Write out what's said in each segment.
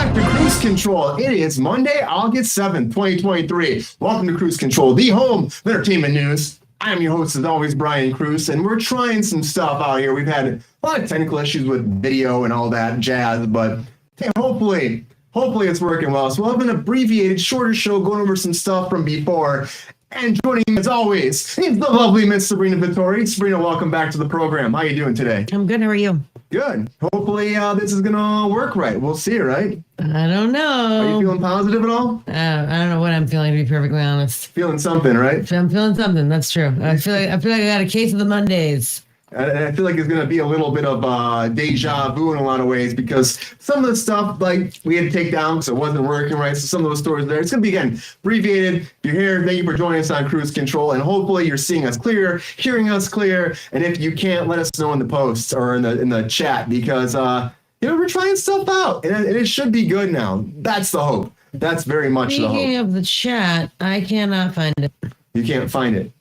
back to Kruse Control. It is Monday, August 7th, 2023. Welcome to Kruse Control, the home of entertainment news. I'm your host, as always, Brian Kruse, and we're trying some stuff out here. We've had a lot of technical issues with video and all that jazz, but hey, hopefully it's working well. So we'll have an abbreviated, shorter show going over some stuff from before. And joining me, as always, is the lovely Miss Sabrina Vittori. Sabrina, welcome back to the program. How are you doing today? I'm good. How are you? Good. Hopefully this is going to work right. We'll see, right? I don't know. Are you feeling positive at all? I don't know what I'm feeling, to be perfectly honest. Feeling something, right? I'm feeling something. That's true. I feel like I got a case of the Mondays. I feel like it's going to be a little bit of deja vu in a lot of ways, because some of the stuff like we had to take down because it wasn't working right. So some of those stories there, it's going to be, again, abbreviated. If you're here, thank you for joining us on Kruse Control, and hopefully you're seeing us clear, hearing us clear. And if you can't, let us know in the posts or in the chat, because we're trying stuff out, and it should be good now. That's the hope. That's very much the hope. Speaking of the chat, I cannot find it. You can't find it.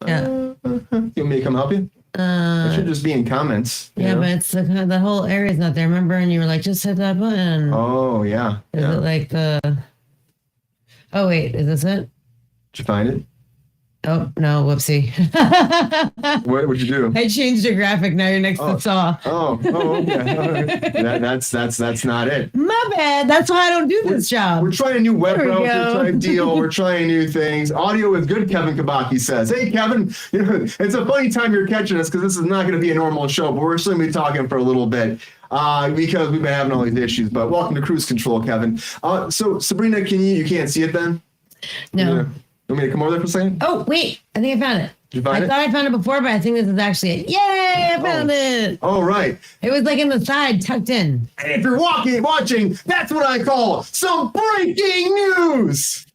Yeah. You want me to come help you? It should just be in comments. Yeah, but it's the whole area's not there. Remember? And you were like, just hit that button. Oh, yeah. Is it like the... Oh, wait. Is this it? Did you find it? Oh, no. Whoopsie. What would you do? I changed the graphic. Now you're next to Saw. Okay. That's not it. My bad. That's why I don't do this job. We're trying a new web browser type deal. We're trying new things. Audio is good, Kevin Kabaki says. Hey, Kevin, it's a funny time you're catching us, because this is not going to be a normal show, but we're still going to be talking for a little bit. Because we've been having all these issues. But welcome to Kruse Control, Kevin. So Sabrina, you can't see it then? No. You want me to come over there for a second? Oh, wait. I think I found it. Did you find it? I thought I found it before, but I think this is actually it. Yay! I found it. Oh, right. It was like in the side, tucked in. And if you're watching, that's what I call some breaking news.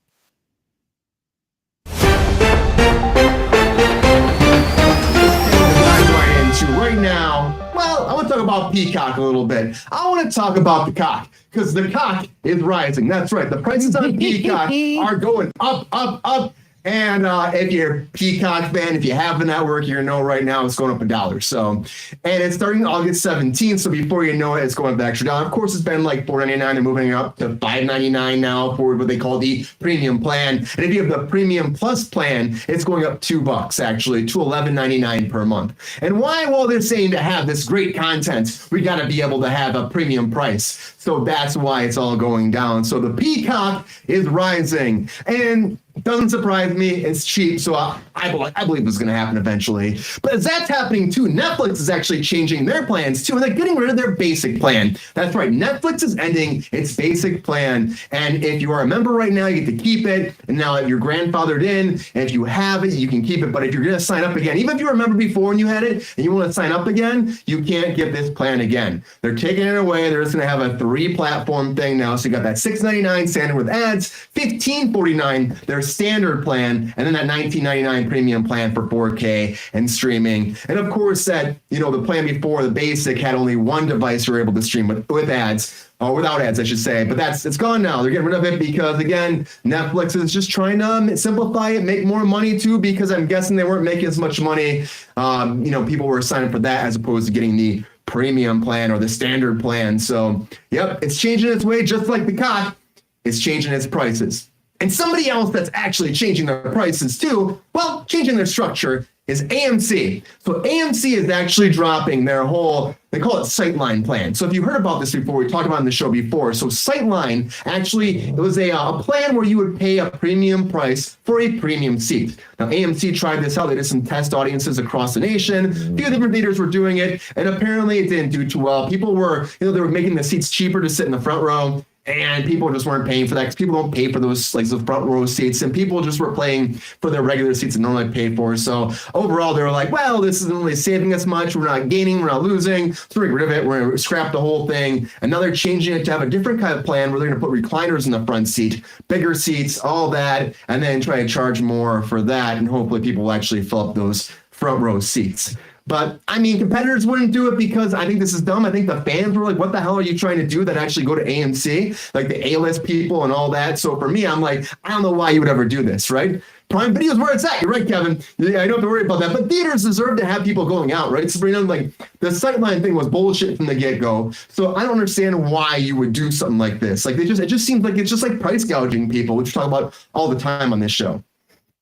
Right now, well, I want to talk about Peacock a little bit. I want to talk about the cock, because the cock is rising. That's right. The prices on Peacock are going up, up, up. And if you're a Peacock fan, if you have the network, you know right now it's going up $1. So, and it's starting August 17th. So before you know it, it's going up the extra $1. Of course, it's been like $4.99 and moving up to $5.99 now for what they call the premium plan. And if you have the premium plus plan, it's going up $2 actually to $11.99 per month. And why? Well, they're saying to have this great content, we got to be able to have a premium price. So that's why it's all going down. So the Peacock is rising, and doesn't surprise me. It's cheap, so I believe this is going to happen eventually. But as that's happening too, Netflix is actually changing their plans too, and they're getting rid of their basic plan. That's right, Netflix is ending its basic plan, and if you are a member right now, you get to keep it. And now if you're grandfathered in, and if you have it, you can keep it. But if you're going to sign up again, even if you were a member before and you had it, and you want to sign up again, you can't get this plan again. They're taking it away. They're just going to have a 3-platform thing now. So you got that $6.99 standard with ads, $15.49 their standard plan, and then that $19.99 premium plan for 4K and streaming. And of course, that the plan before, the basic, had only one device you were able to stream with ads, or without ads, I should say. But it's gone now. They're getting rid of it because, again, Netflix is just trying to simplify it, make more money too. Because I'm guessing they weren't making as much money. People were signing for that as opposed to getting the premium plan or the standard plan. So, yep, it's changing its way, just like the cock. It's changing its prices. And somebody else that's actually changing their prices too, well, changing their structure, is AMC. So AMC is actually dropping their whole, they call it Sightline plan. So if you heard about this before, we talked about it in the show before. So Sightline, actually, it was a plan where you would pay a premium price for a premium seat. Now AMC tried this out. They did some test audiences across the nation. A few different theaters were doing it, and apparently it didn't do too well. People were, they were making the seats cheaper to sit in the front row. And people just weren't paying for that, because people don't pay for those the front row seats, and people just were paying for their regular seats and normally pay for. So overall, they were like, well, this isn't really saving us much. We're not gaining, we're not losing. So we're getting rid of it. We're going to scrap the whole thing. And now they're changing it to have a different kind of plan where they're going to put recliners in the front seat, bigger seats, all that, and then try to charge more for that. And hopefully people will actually fill up those front row seats. But I mean, competitors wouldn't do it because I think this is dumb. I think the fans were like, what the hell are you trying to do, that actually go to AMC, like the A-list people and all that. So for me, I'm like, I don't know why you would ever do this, right? Prime Video is where it's at. You're right, Kevin. Yeah, I don't have to worry about that. But theaters deserve to have people going out, right, Sabrina? Like, the sightline thing was bullshit from the get-go. So I don't understand why you would do something like this. Like, it just seems like it's just like price gouging people, which we talk about all the time on this show.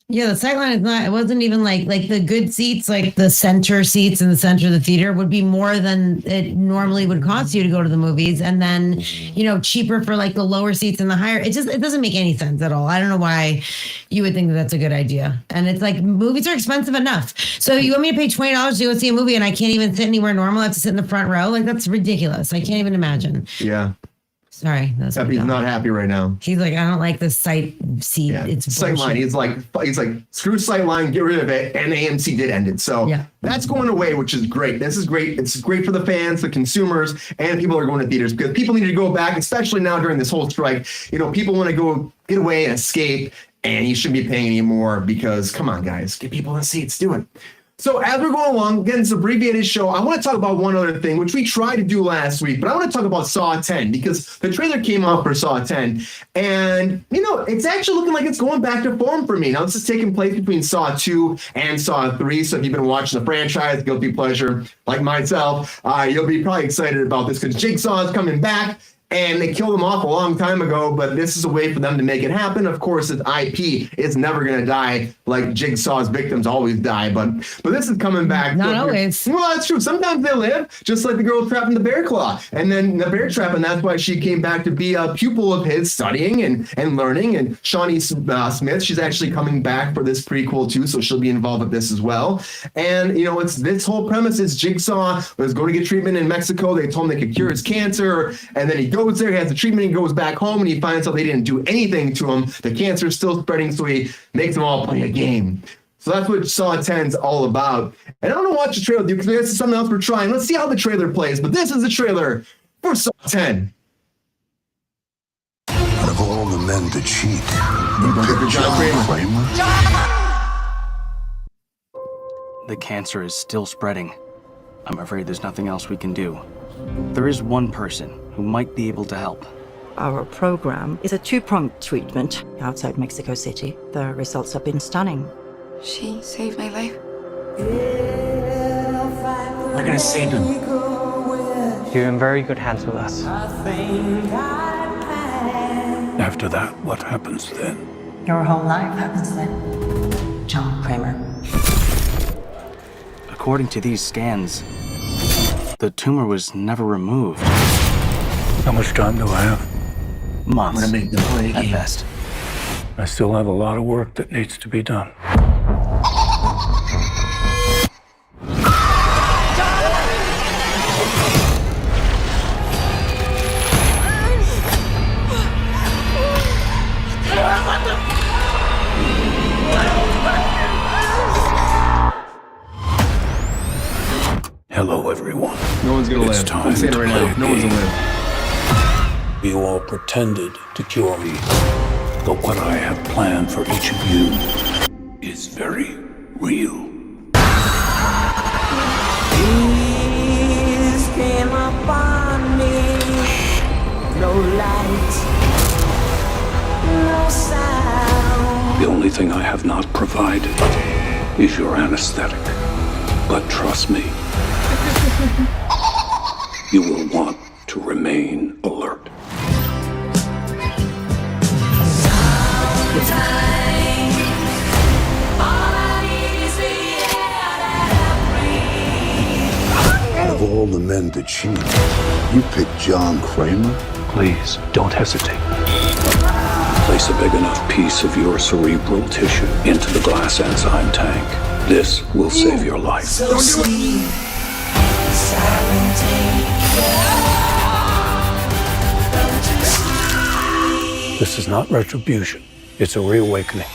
Yeah, the sightline is not, it wasn't even like the good seats, like the center seats in the center of the theater would be more than it normally would cost you to go to the movies. And then, cheaper for like the lower seats and the higher. It doesn't make any sense at all. I don't know why you would think that that's a good idea. And it's like, movies are expensive enough. So you want me to pay $20 to go see a movie and I can't even sit anywhere normal? I have to sit in the front row? Like, that's ridiculous. I can't even imagine. Yeah. Sorry. He's not happy right now. He's like, I don't like the sight seat. Yeah. It's Sightline. He's like, screw Sightline, get rid of it. And AMC did end it. So that's going away, which is great. This is great. It's great for the fans, the consumers, and people are going to theaters because people need to go back, especially now during this whole strike. People want to go get away and escape, and you shouldn't be paying anymore because, come on, guys, get people in seats. Do it. So as we're going along, again, it's an abbreviated show. I want to talk about one other thing, which we tried to do last week, but I want to talk about Saw 10 because the trailer came out for Saw 10, and, it's actually looking like it's going back to form for me. Now, this is taking place between Saw 2 and Saw 3, so if you've been watching the franchise, guilty pleasure, like myself, you'll be probably excited about this because Jigsaw is coming back. And they killed him off a long time ago, but this is a way for them to make it happen. Of course, it's IP. It's never going to die like Jigsaw's victims always die, but this is coming back. Not always. Well, that's true. Sometimes they live, just like the girl trapped in the bear claw. And then the bear trap, and that's why she came back to be a pupil of his, studying and learning. And Shawnee Smith, she's actually coming back for this prequel too, so she'll be involved with this as well. And, it's this whole premise is Jigsaw was going to get treatment in Mexico. They told him they could cure his cancer, and then he goes there, he has the treatment, he goes back home, and he finds out they didn't do anything to him. The cancer is still spreading, so he makes them all play a game. So that's what Saw 10 is all about. And I don't want to watch the trailer with you because this is something else we're trying. Let's see how the trailer plays. But this is the trailer for Saw 10. Out of all the men to cheat, you picked John Kramer. The cancer is still spreading. I'm afraid there's nothing else we can do. There is one person who might be able to help. Our program is a two-pronged treatment outside Mexico City. The results have been stunning. She saved my life. We're gonna save him. You're in very good hands with us. After that, what happens then? Your whole life happens then. John Kramer. According to these scans, the tumor was never removed. How much time do I have? Months, I'm gonna make them play a at game. best. I still have a lot of work that needs to be done. Hello, everyone. No one's going to It's live. time I'm saying it right to now. play No one's a going to live. You all pretended to cure me, but what I have planned for each of you is very real. Peace came upon me. No light, no sound. The only thing I have not provided is your anesthetic. But trust me, you will want to remain alert. Out of all the men to cheat, you picked John Kramer? Please, don't hesitate. Place a big enough piece of your cerebral tissue into the glass enzyme tank. This will save your life. So sweet, silent don't you see? This is not retribution. It's a reawakening.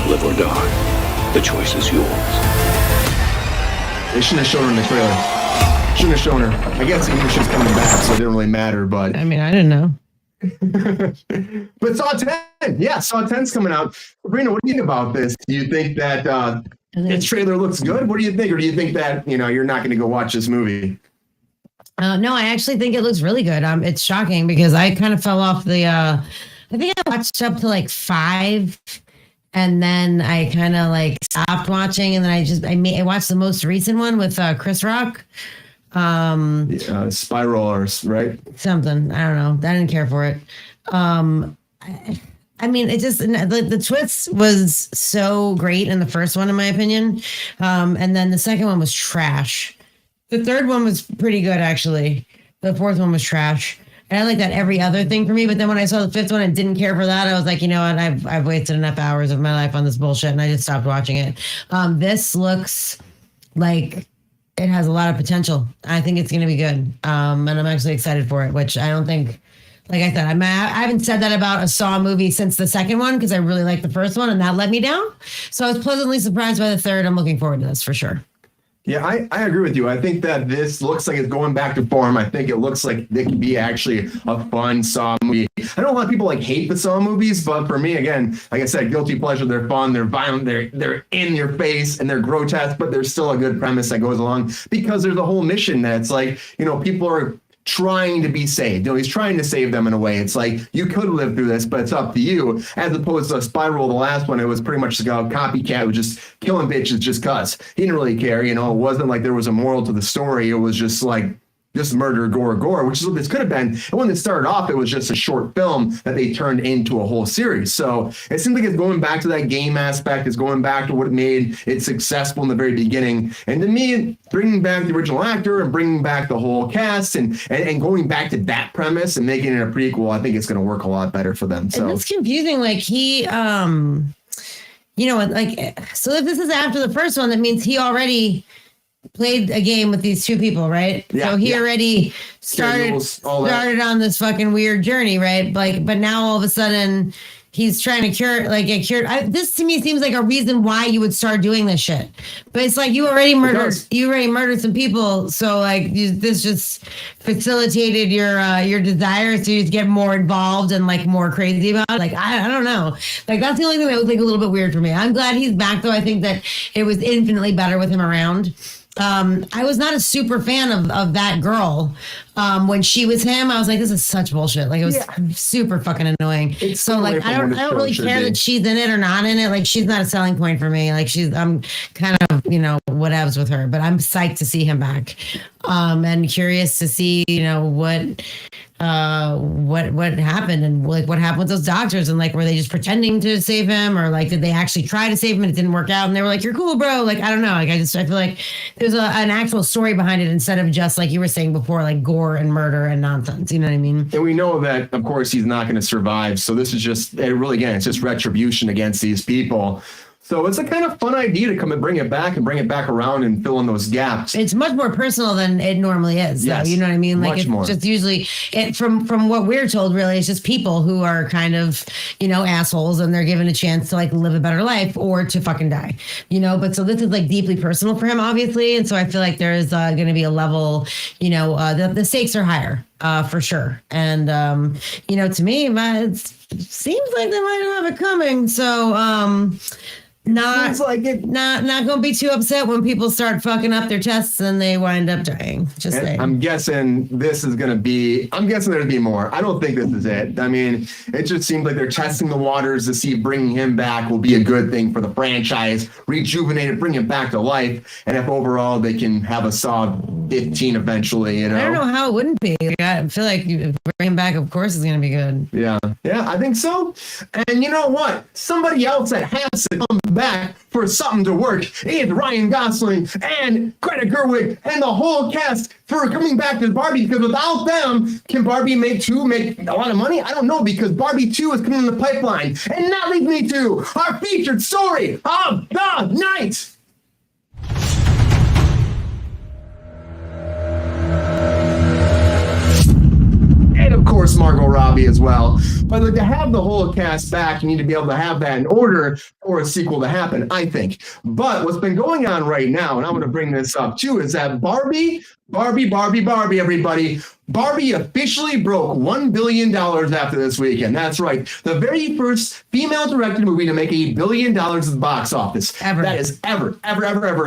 Live or die. The choice is yours. They shouldn't have shown her in the trailer. Shouldn't have shown her. I guess even she's coming back, so it didn't really matter, but... I mean, I didn't know. But Saw 10, yeah, Saw 10's coming out. Sabrina, what do you think about this? Do you think that this trailer looks good? What do you think? Or do you think that, you're not going to go watch this movie? No, I actually think it looks really good. It's shocking because I kind of fell off the. I think I watched up to like 5, and then I kind of like stopped watching, and then I watched the most recent one with Chris Rock. Spiral or right? Something I don't know. I didn't care for it. I mean, it just the twist was so great in the first one, in my opinion, and then the second one was trash. The third one was pretty good, actually. The fourth one was trash. And I like that every other thing for me. But then when I saw the fifth one and didn't care for that, I was like, you know what? I've wasted enough hours of my life on this bullshit, and I just stopped watching it. This looks like it has a lot of potential. I think it's going to be good. And I'm actually excited for it, which I don't think, like I said, I haven't said that about a Saw movie since the second one because I really liked the first one and that let me down. So I was pleasantly surprised by the third. I'm looking forward to this for sure. Yeah, I agree with you. I think that this looks like it's going back to form. I think it looks like it could be actually a fun Saw movie. I know a lot of people like hate the Saw movies, but for me, again, like I said, guilty pleasure. They're fun, they're violent, they're in your face, and they're grotesque, but there's still a good premise that goes along because there's a whole mission that's like, people are trying to be saved. He's trying to save them in a way. It's like, you could live through this, but it's up to you. As opposed to Spiral, the last one, it was pretty much like a copycat who was just killing bitches just cuz. He didn't really care, It wasn't like there was a moral to the story. It was just like, just murder, gore, which is what this could have been. And when it started off, it was just a short film that they turned into a whole series. So it seems like it's going back to that game aspect. It's going back to what made it successful in the very beginning. And to me, bringing back the original actor and bringing back the whole cast and going back to that premise and making it a prequel, I think it's going to work a lot better for them. So it's confusing. Like so if this is after the first one, that means he already played a game with these two people, right? Yeah, so he already started on this fucking weird journey, right? But now all of a sudden he's trying to get cured. This to me seems like a reason why you would start doing this shit. But it's like you already murdered some people, so this just facilitated your desire to get more involved and more crazy about it. I don't know. That's the only thing that was a little bit weird for me. I'm glad he's back though. I think that it was infinitely better with him around. I was not a super fan of that girl. When she was him, I was like, this is such bullshit. It was super fucking annoying. So I don't really care that she's in it or not in it. She's not a selling point for me. I'm kind of, whatevs with her, but I'm psyched to see him back. And curious to see, what happened and what happened with those doctors and were they just pretending to save him or did they actually try to save him and it didn't work out and they were like, you're cool, bro. I don't know. I feel like there's an actual story behind it instead of just like you were saying before, gore and murder and nonsense. You know what I mean? And we know that, of course, he's not going to survive. So this is just it's just retribution against these people. So it's a kind of fun idea to come and bring it back around and fill in those gaps. It's much more personal than it normally is. Yes, though, you know what I mean? Much more. Just usually from what we're told, really, it's just people who are kind of, assholes and they're given a chance to live a better life or to fucking die, but so this is deeply personal for him, obviously. And so I feel like there's going to be a level, the stakes are higher for sure. And, to me, it seems like they might have it coming. So, not gonna be too upset when people start fucking up their tests and they wind up dying. Just saying. I'm guessing there's gonna be more. I don't think this is it. I mean, it just seems like they're testing the waters to see if bringing him back will be a good thing for the franchise, rejuvenate it, bring it back to life, and if overall they can have a Saw 15 eventually. I don't know how it wouldn't be. I feel like bringing him back, of course, is gonna be good. Yeah, I think so. And you know what? Somebody else that has to come back for something to work is Ryan Gosling and Greta Gerwig and the whole cast for coming back to Barbie, because without them, can Barbie make a lot of money? I don't know, because Barbie 2 is coming in the pipeline. And that leads me to our featured story of the night. And of course, Margot Robbie as well. But to have the whole cast back, you need to be able to have that in order for a sequel to happen, I think. But what's been going on right now, and I'm going to bring this up too, is that Barbie Barbie, everybody. Barbie officially broke $1 billion after this weekend. That's right. The very first female-directed movie to make $1 billion at the box office. Ever. That is ever.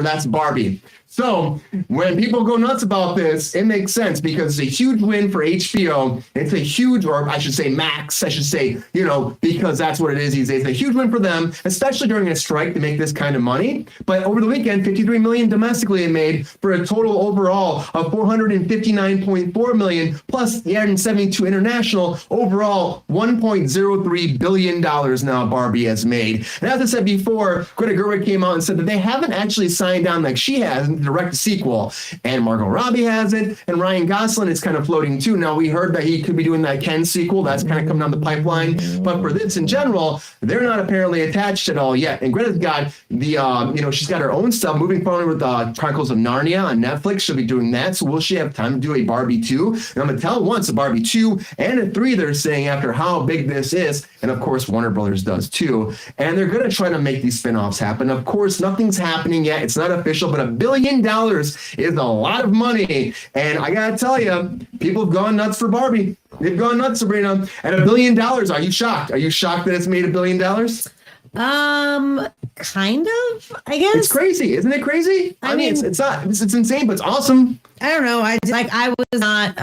That's Barbie. So when people go nuts about this, it makes sense because it's a huge win for HBO. It's a huge, or I should say Max, because that's what it is these days. It's a huge win for them, especially during a strike to make this kind of money. But over the weekend, $53 million domestically it made for a total overall of $459.4 million, plus the 172 international. Overall, $1.03 billion now Barbie has made. And as I said before, Greta Gerwig came out and said that they haven't actually signed on like she has to direct a sequel, and Margot Robbie has it, and Ryan Gosling is kind of floating too. Now we heard that he could be doing that Ken sequel. That's kind of coming down the pipeline. But for this in general, they're not apparently attached at all yet. And Greta's got the, she's got her own stuff moving forward with Chronicles of Narnia on Netflix. She'll be doing that. So will she have time to do a Barbie 2? And I'm going to tell once a Barbie 2 and a 3, they're saying, after how big this is. And of course, Warner Brothers does too. And they're going to try to make these spinoffs happen. Of course, nothing's happening yet. It's not official, but $1 billion is a lot of money. And I got to tell you, people have gone nuts for Barbie. They've gone nuts, Sabrina. And $1 billion, are you shocked? Are you shocked that it's made $1 billion? Kind of, I guess. It's crazy, isn't it crazy? I mean, it's insane, but it's awesome. I don't know. I was not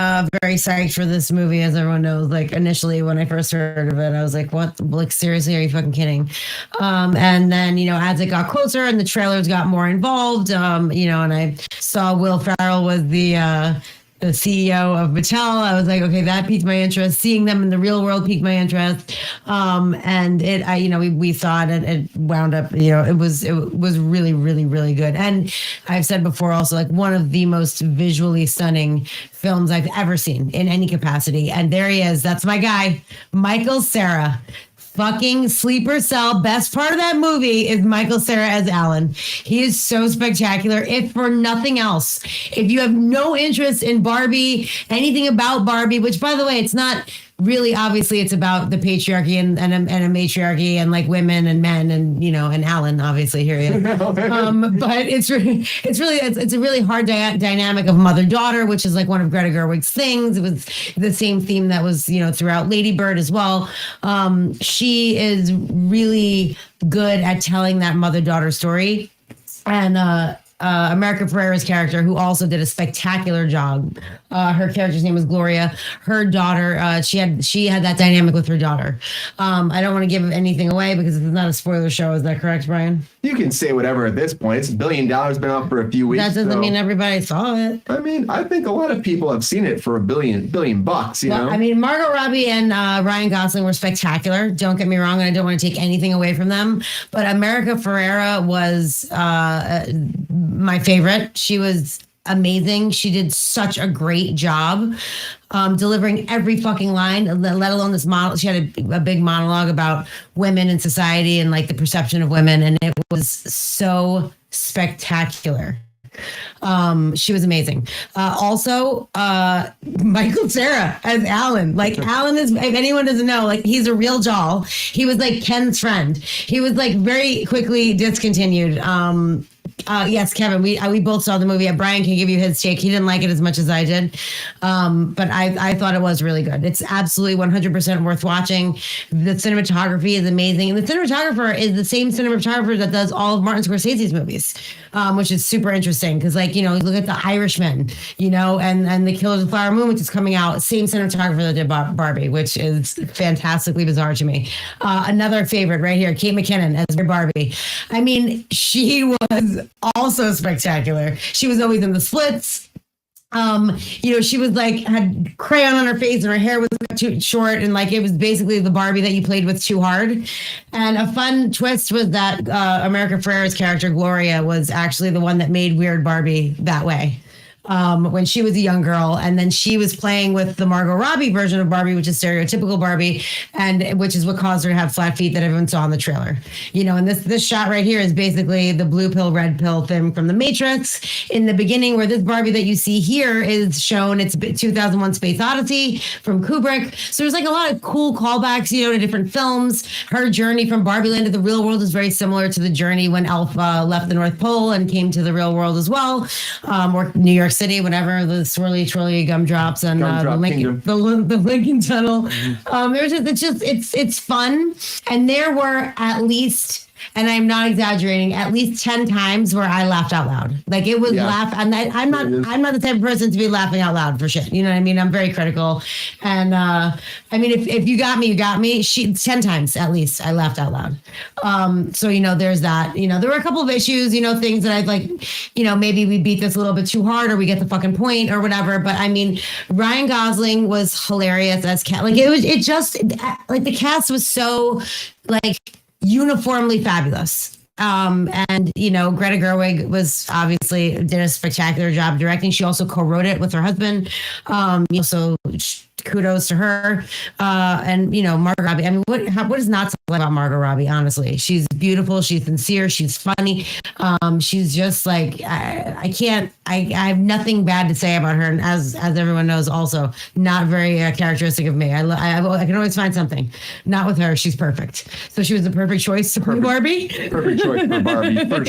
very psyched for this movie, as everyone knows. Like initially when I first heard of it, I was like, what? Like, seriously, are you fucking kidding? And then, as it got closer and the trailers got more involved, and I saw Will Ferrell was the CEO of Mattel, I was like, okay, that piqued my interest. Seeing them in the real world piqued my interest. And we thought it wound up, it was really, really, really good. And I've said before also, like, one of the most visually stunning films I've ever seen in any capacity. And there he is. That's my guy, Michael Cera. Fucking sleeper cell. Best part of that movie is Michael Cera as Alan. He is so spectacular. If for nothing else, if you have no interest in Barbie, anything about Barbie, which by the way, it's not really, obviously it's about the patriarchy and a matriarchy and like women and men and, and Alan, obviously here he is. But it's a really hard dynamic of mother-daughter, which is like one of Greta Gerwig's things. It was the same theme that was, throughout Lady Bird as well. She is really good at telling that mother-daughter story. And, America Ferrera's character, who also did a spectacular job. Her character's name was Gloria. Her daughter, she had that dynamic with her daughter. I don't want to give anything away because it's not a spoiler show. Is that correct, Brian? You can say whatever at this point. It's $1 billion, been out for a few weeks. That doesn't mean everybody saw it. I mean, I think a lot of people have seen it for $1 billion bucks, you know? I mean, Margot Robbie and Ryan Gosling were spectacular. Don't get me wrong, and I don't want to take anything away from them. But America Ferrera was my favorite. She was amazing. She did such a great job delivering every fucking line, let alone this model. She had a big monologue about women in society and like the perception of women. And it was so spectacular. She was amazing. Also, Michael Cera as Alan. Like, Alan is, if anyone doesn't know, like, he's a real doll. He was like Ken's friend. He was like very quickly discontinued. Yes, Kevin, we both saw the movie. Brian can give you his take. He didn't like it as much as I did. But I thought it was really good. It's absolutely 100% worth watching. The cinematography is amazing. And the cinematographer is the same cinematographer that does all of Martin Scorsese's movies, which is super interesting. Because, like, look at The Irishman, and The Killers of the Flower Moon, which is coming out. Same cinematographer that did Barbie, which is fantastically bizarre to me. Another favorite right here, Kate McKinnon as Barbie. I mean, she was also spectacular. She was always in the splits. She was like, had crayon on her face and her hair was too short, and like it was basically the Barbie that you played with too hard. And a fun twist was that America Ferrera's character Gloria was actually the one that made Weird Barbie that way. When she was a young girl, and then she was playing with the Margot Robbie version of Barbie, which is stereotypical Barbie, and which is what caused her to have flat feet that everyone saw in the trailer. And this shot right here is basically the blue pill, red pill thing from The Matrix in the beginning, where this Barbie that you see here is shown. It's 2001: Space Odyssey from Kubrick. So there's like a lot of cool callbacks, to different films. Her journey from Barbie Land to the real world is very similar to the journey when Elf left the North Pole and came to the real world as well, or New York City, whatever, the swirly twirly gumdrops and Gumdrop Kingdom. the Lincoln Tunnel. It's fun, and there were at least. And I'm not exaggerating, at least 10 times where I laughed out loud. Like it was laugh. And I'm not the type of person to be laughing out loud for shit. You know what I mean? I'm very critical. And I mean, if you got me, you got me. 10 times at least I laughed out loud. So, there's that. There were a couple of issues, things that I'd like, maybe we beat this a little bit too hard or we get the fucking point or whatever. But I mean, Ryan Gosling was hilarious as Cat. Like the cast was so like uniformly fabulous. And Greta Gerwig was obviously did a spectacular job directing. She also co-wrote it with her husband. So kudos to her. And Margot Robbie. I mean, what is not to like about Margot Robbie? Honestly, she's beautiful. She's sincere. She's funny. She's just like I have nothing bad to say about her. And as everyone knows, also not very characteristic of me. I can always find something. Not with her. She's perfect. So she was the perfect choice to play Barbie. Perfect choice for Barbie, for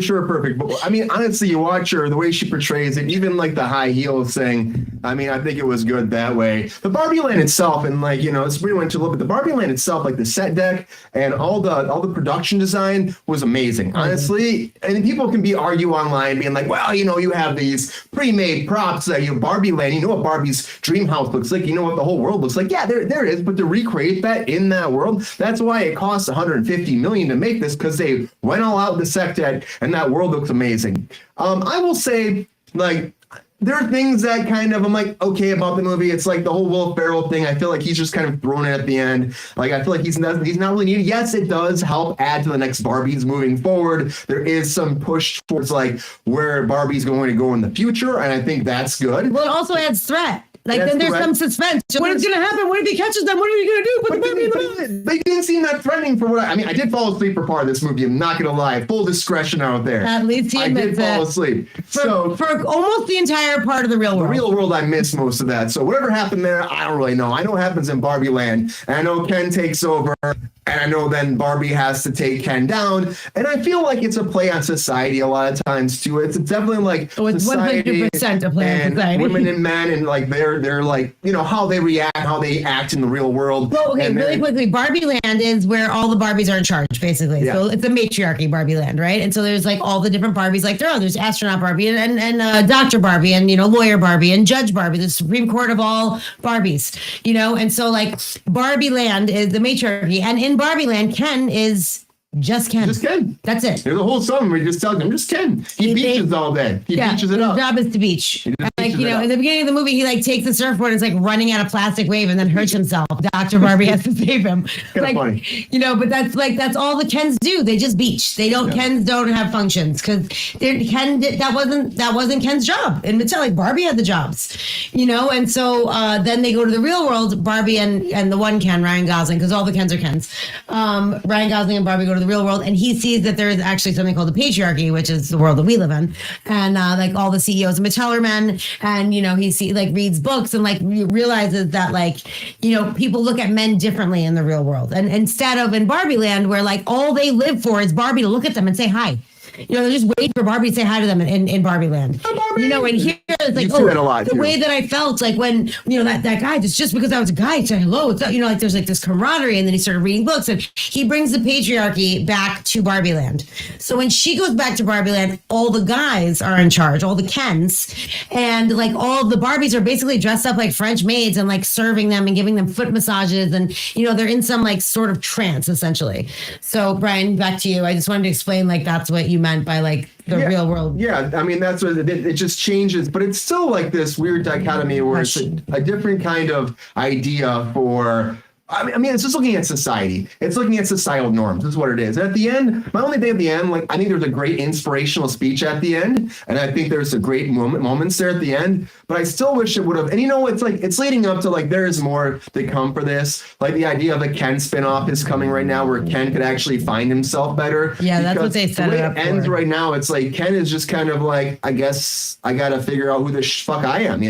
sure, perfect. But I mean, honestly, you watch her, the way she portrays it, even like the high heels thing. I mean, I think it was good that way. The Barbie land itself, and it's pretty much a little bit. The Barbie land itself, like the set deck and all the production design was amazing, honestly. And people can argue online, being like, well, you have these pre-made props that Barbie land. You know what Barbie's dream house looks like. You know what the whole world looks like. Yeah, there it is. But to recreate that in that world, that's why it costs $150 million to make this, because they went all out with the set deck, and that world looks amazing. I will say, there are things that kind of I'm like, okay about the movie. It's like the whole Will Ferrell thing. I feel like he's just kind of thrown it at the end. Like, I feel like he's not really needed. Yes, it does help add to the next Barbies moving forward. There is some push towards where Barbie's going to go in the future, and I think that's good. Well, it also adds threat. Then there's some suspense. What is going to happen? What if he catches them? What are you going to do? Put the baby in the box. They didn't seem that threatening for what I mean. I did fall asleep for part of this movie. I'm not going to lie. Full discretion out there. At least he admits I did fall asleep. For almost the entire part of the real world. The real world, I missed most of that. So whatever happened there, I don't really know. I know what happens in Barbie Land. And I know Ken takes over. And I know then Barbie has to take Ken down. And I feel like it's a play on society a lot of times too. It's definitely it's society 100% a play on society. Women and men, and they're how they react, how they act in the real world. Well, okay, really quickly, Barbie Land is where all the Barbies are in charge, basically. Yeah. So it's a matriarchy, Barbie Land, right? And so there's all the different Barbies, there's astronaut Barbie and Dr. Barbie and lawyer Barbie and Judge Barbie, the Supreme Court of all Barbies, and so Barbie Land is the matriarchy, and in Barbie Land, Ken is just Ken. Just Ken. That's it. There's a whole song where he just tells him, just Ken. He beaches all day. He beaches it up. His job is to beach. In the beginning of the movie, he takes the surfboard and is running at a plastic wave and then hurts himself. Dr. Barbie has to save him. Funny. But that's all the Kens do. They just beach. They don't. Yeah. Kens don't have functions because that wasn't Ken's job. And it's Barbie had the jobs, And so then they go to the real world. Barbie and the one Ken, Ryan Gosling, because all the Kens are Kens. Ryan Gosling and Barbie go to the real world, and he sees that there is actually something called the patriarchy, which is the world that we live in, and all the CEOs of Mattel are men, and he reads books and realizes that people look at men differently in the real world, and instead of in Barbie Land where all they live for is Barbie to look at them and say hi. They're just waiting for Barbie to say hi to them in Barbie Land. And here it's the way that I felt when, that guy, just because I was a guy, said hello. It's, there's this camaraderie. And then he started reading books, and he brings the patriarchy back to Barbie Land. So when she goes back to Barbie Land, all the guys are in charge, all the Kens, and all the Barbies are basically dressed up like French maids and serving them and giving them foot massages. And, they're in some sort of trance essentially. So Brian, back to you. I just wanted to explain that's what you meant by the real world. Yeah, I mean, that's what it just changes, but it's still this weird dichotomy where it's a different kind of idea for. I mean, it's just looking at society. It's looking at societal norms. That's what it is. And at the end, my only thing at the end, I think there's a great inspirational speech at the end, and I think there's a great moments there at the end. But I still wish it would have. And it's it's leading up to there is more to come for this. The idea of the Ken spinoff is coming right now, where Ken could actually find himself better. Yeah, that's what they set it up. The way it ends right now, it's Ken is just kind of I guess I gotta figure out who the fuck I am,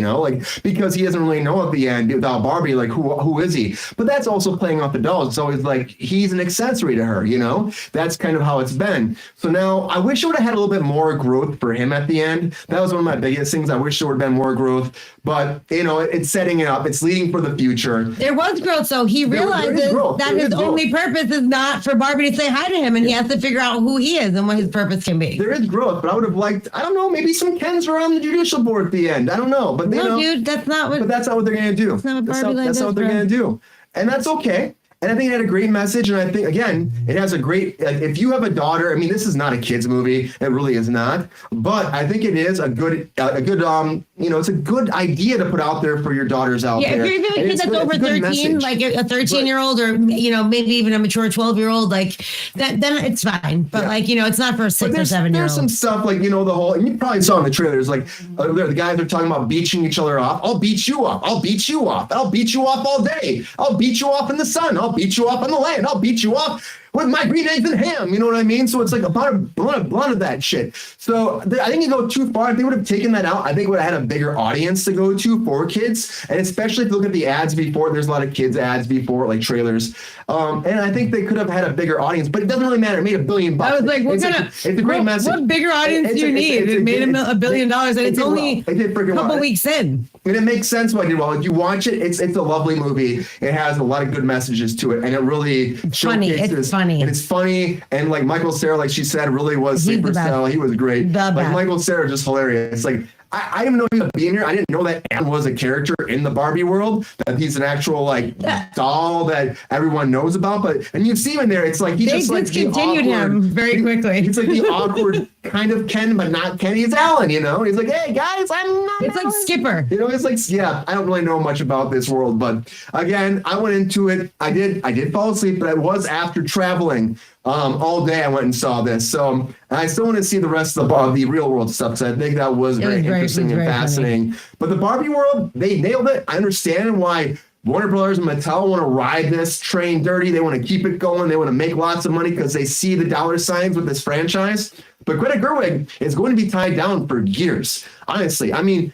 because he doesn't really know at the end without Barbie, who is he? But that's dad's also playing off the dolls. It's always like he's an accessory to her, you know? That's kind of how it's been. So now I wish it would have had a little bit more growth for him at the end. That was one of my biggest things. I wish there would have been more growth, but you know, it's setting it up. It's leading for the future. There was growth, so he realizes that his only purpose is not for Barbie to say hi to him, and he has to figure out who he is and what his purpose can be. There is growth, but I would have liked, I don't know, maybe some Kens are on the judicial board at the end. I don't know, but dude, that's not what. But that's not what they're gonna do. That's not what Barbie that's not what they're gonna do, and that's okay. And I think it had a great message. And I think, again, it has a great, if you have a daughter, I mean, this is not a kid's movie. It really is not. But I think it is a good, you know, it's a good idea to put out there for your daughters out there. Yeah, if you're a kid that's over 13, like a 13-year-old or, you know, maybe even a mature 12-year-old, like that, then it's fine. But like, you know, it's not for a 6 or 7-year-old. There's some stuff like, you know, the whole, and you probably saw in the trailers, like the guys are talking about beaching each other off. I'll beat you up. I'll beat you off. I'll beat you off all day. I'll beat you off in the sun. I'll beat you off on the land. I'll beat you off with my green eggs and ham. You know what I mean? So it's like about a blunt of that shit. So I think you go too far. If they would have taken that out, I think it would have had a bigger audience to go to for kids. And especially if you look at the ads before, there's a lot of kids ads before, like trailers. And I think they could have had a bigger audience, but it doesn't really matter. It made $1 billion. I was like, it's a great message. What bigger audience do you need? It made $1 billion, and it's only a couple weeks in. And it makes sense why it did well. If you watch it, it's a lovely movie. It has a lot of good messages to it, and it really showcases. It's funny. And it's funny, and like Michael Cera, like she said, really was sleeper cell. He was great. Like Michael Cera, just hilarious. Like I didn't know he was being here. I didn't know that Anne was a character in the Barbie world. That he's an actual like doll that everyone knows about. But and you see him in there. It's like he just like discontinued him very quickly. It's like the awkward kind of Ken, but not Ken. He's Alan. You know. He's like, hey guys, I'm not. It's Alan. like Skipper. You know, it's like I don't really know much about this world, but again, I went into it. I did fall asleep, but it was after traveling. All day I went and saw this. So I still want to see the rest of the real world stuff because I think that was very interesting and fascinating. Funny. But the Barbie world, they nailed it. I understand why Warner Brothers and Mattel want to ride this train dirty. They want to keep it going. They want to make lots of money because they see the dollar signs with this franchise. But Greta Gerwig is going to be tied down for years. Honestly, I mean,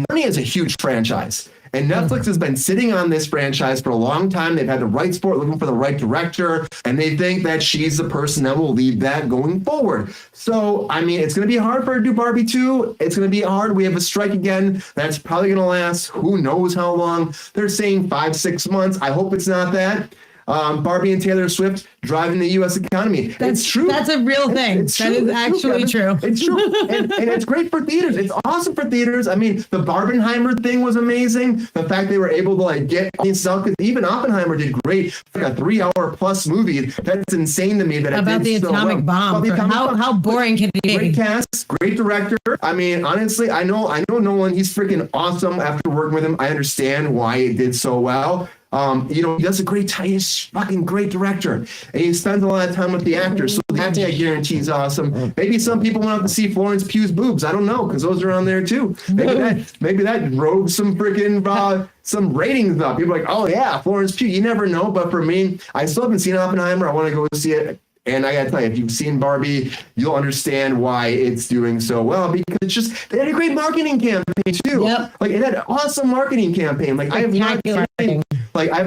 Money is a huge franchise. And Netflix has been sitting on this franchise for a long time. They've had the rights for it, looking for the right director, and they think that she's the person that will lead that going forward. So, I mean, it's going to be hard for her to do Barbie 2. It's going to be hard. We have a strike again. That's probably going to last who knows how long. They're saying 5-6 months. I hope it's not that. Barbie and Taylor Swift driving the U.S. economy. It's true. That's a real thing. It's that is actually true. It's true. And it's great for theaters. It's awesome for theaters. I mean, the Barbenheimer thing was amazing. The fact they were able to like get stuff, because even Oppenheimer did great. Like a 3-hour plus movie. That's insane to me that about it did the atomic bomb. How boring can it be? Great cast, great director. I mean, honestly, I know Nolan. He's freaking awesome. After working with him, I understand why it did so well. He does a great time. He's fucking great director. And he spends a lot of time with the actors. So the acting, I guarantee, is awesome. Maybe some people went out to see Florence Pugh's boobs. I don't know, because those are on there too. Maybe that drove some freaking some ratings up. People are like, oh yeah, Florence Pugh. You never know. But for me, I still haven't seen Oppenheimer. I want to go see it. And I gotta tell you, if you've seen Barbie, you'll understand why it's doing so well, because it's just, they had a great marketing campaign too. Yep. Like it had an awesome marketing campaign. Like I have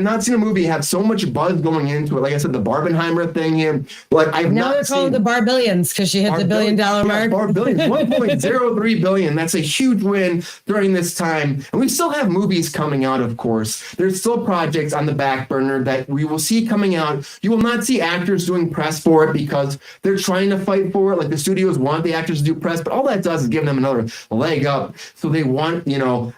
not seen a movie have so much buzz going into it. Like I said, the Barbenheimer thing here. Like now they're called the Barbillions because she hit the $1 billion mark. Barbillions, 1.03 billion. That's a huge win during this time. And we still have movies coming out, of course. There's still projects on the back burner that we will see coming out. You will not see actors doing press for it because they're trying to fight for it. Like the studios want the actors to do press, but all that does is give them another leg up. So they want,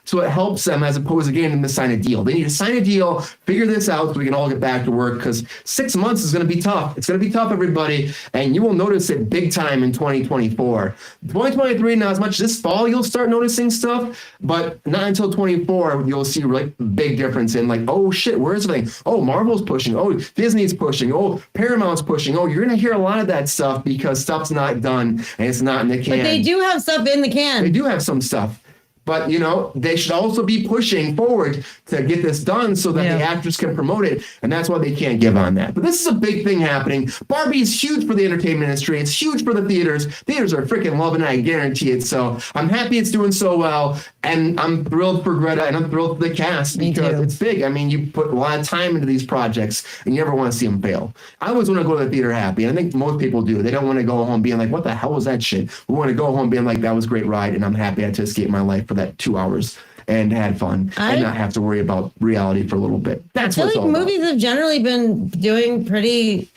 so it helps them as opposed to getting them to sign a deal. They need to sign a deal, figure this out so we can all get back to work, because 6 months is going to be tough. It's going to be tough, everybody. And you will notice it big time in 2024. 2023, not as much. This fall, you'll start noticing stuff, but not until 24, you'll see like big difference in like, oh shit, where's everything? Oh, Marvel's pushing. Oh, Disney's pushing. Oh, Paramount's pushing. Oh, you're going to hear a lot of that stuff because stuff's not done and it's not in the can. But they do have stuff in the can. They do have some stuff. But, they should also be pushing forward to get this done so that the actors can promote it. And that's why they can't give on that. But this is a big thing happening. Barbie is huge for the entertainment industry. It's huge for the theaters. Theaters are freaking loving it. I guarantee it. So I'm happy it's doing so well. And I'm thrilled for Greta and I'm thrilled for the cast because it's big. I mean, you put a lot of time into these projects and you never want to see them fail. I always want to go to the theater happy. And I think most people do. They don't want to go home being like, what the hell was that shit? We want to go home being like, that was a great ride. And I'm happy I had to escape my life for that 2 hours and had fun and not have to worry about reality for a little bit. That's what movies have generally been doing pretty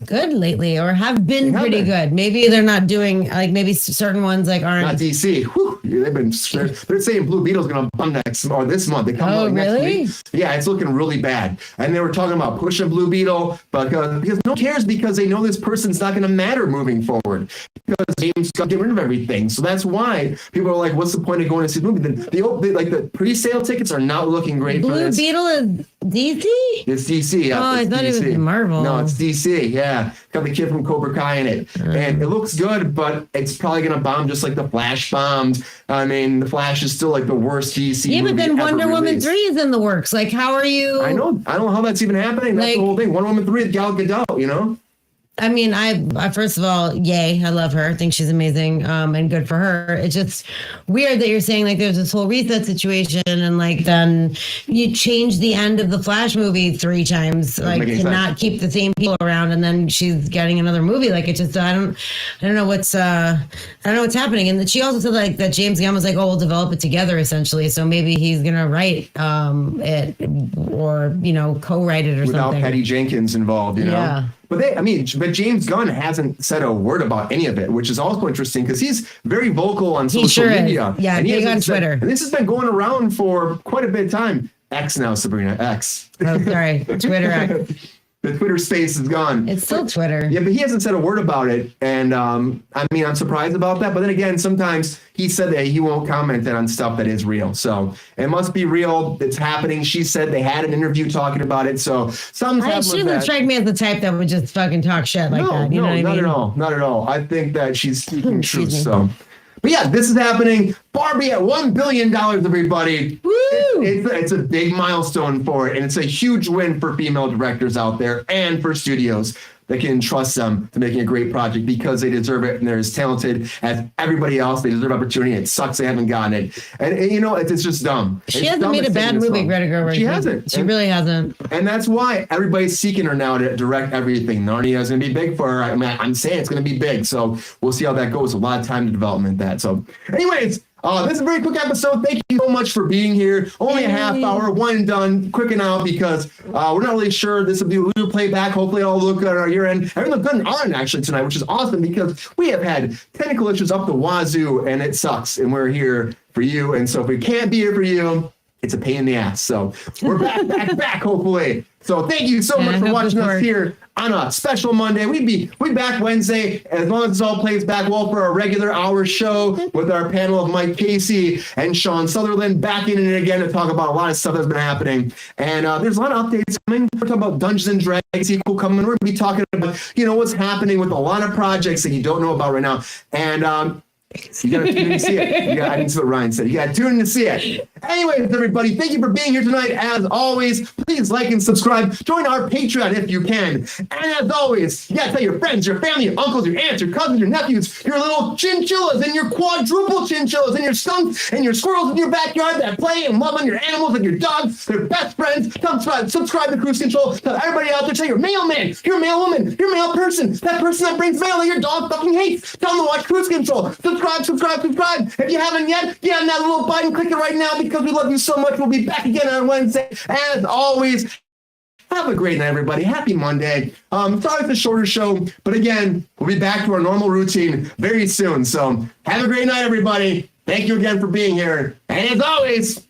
good lately, or have been pretty good. Maybe they're not doing maybe certain ones aren't. Not DC. Whew, they've been. They're saying Blue Beetle's going to bum this month. They come out next week. Yeah, it's looking really bad. And they were talking about pushing Blue Beetle, but because no one cares because they know this person's not going to matter moving forward because James got to get rid of everything. So that's why people are like, "What's the point of going to see the movie?" The pre-sale tickets are not looking great. Blue Beetle is DC. It's DC. Oh, I thought it was Marvel. No, it's DC. Yeah, got the kid from Cobra Kai in it, and it looks good, but it's probably gonna bomb just like the Flash bombed. I mean, the Flash is still like the worst DC. Yeah, but then Wonder Woman 3 is in the works. Like, how are you? I don't know how that's even happening. That's the whole thing. Wonder Woman 3 is Gal Gadot. I mean, I first of all, yay, I love her. I think she's amazing, and good for her. It's just weird that you're saying there's this whole reset situation, and then you change the end of the Flash movie 3 times, to not keep the same people around, and then she's getting another movie. I don't know what's happening. And she also said that James Gunn was we'll develop it together essentially. So maybe he's gonna write it or co-write it or without something. Patty Jenkins involved. Yeah. But James Gunn hasn't said a word about any of it, which is also interesting because he's very vocal on social media. Yeah, and big on Twitter. And this has been going around for quite a bit of time. X now, Sabrina, X. Oh, sorry, Twitter X. The Twitter space is gone. It's still Twitter. Yeah, but he hasn't said a word about it. And I'm surprised about that. But then again, sometimes he said that he won't comment on stuff that is real. So it must be real. It's happening. She said they had an interview talking about it. So she doesn't strike me as the type that would just fucking talk shit like that. You know what I mean? Not at all. Not at all. I think that she's speaking truth. So. But yeah, this is happening. Barbie at $1 billion, everybody. Woo! It's a big milestone for it, and it's a huge win for female directors out there and for studios that can trust them to making a great project because they deserve it and they're as talented as everybody else. They deserve opportunity. It sucks they haven't gotten it. And it's just dumb. She hasn't made a bad movie, Greta Gerwig. She hasn't. She really hasn't. And that's why everybody's seeking her now to direct everything. Narnia is going to be big for her. I mean, I'm saying it's going to be big. So we'll see how that goes. A lot of time to development that. So anyways, this is a very quick episode. Thank you so much for being here. Only a half hour, one and done, quick and out because we're not really sure. This will be a little playback. Hopefully it'll look good on our year end. Everything looked good on our end actually tonight, which is awesome because we have had technical issues up the wazoo and it sucks. And we're here for you. And so if we can't be here for you, it's a pain in the ass. So we're back, hopefully. So thank you so much for watching us here on a special Monday. We back Wednesday as long as this all plays back well for our regular hour show with our panel of Mike Casey and Sean Sutherland back in it again to talk about a lot of stuff that's been happening. And there's a lot of updates coming. We're talking about Dungeons and Dragons sequel coming. We're going to be talking about what's happening with a lot of projects that you don't know about right now. And you gotta tune in to see it. I didn't see what Ryan said. You gotta tune in to see it. Anyways, everybody, thank you for being here tonight. As always, please like and subscribe. Join our Patreon if you can. And as always, you gotta tell your friends, your family, your uncles, your aunts, your cousins, your nephews, your little chinchillas and your quadruple chinchillas and your skunks and your squirrels in your backyard that play and love on your animals and your dogs, their best friends. Subscribe to Kruse Control. Tell everybody out there, tell your mailman, your mailwoman, your mail person, that person that brings mail that your dog fucking hates. Tell them to watch Kruse Control. Subscribe. If you haven't yet, get on that little button, click it right now because we love you so much. We'll be back again on Wednesday. As always, have a great night, everybody. Happy Monday. Sorry it's a shorter show, but again, we'll be back to our normal routine very soon. So have a great night, everybody. Thank you again for being here. And as always,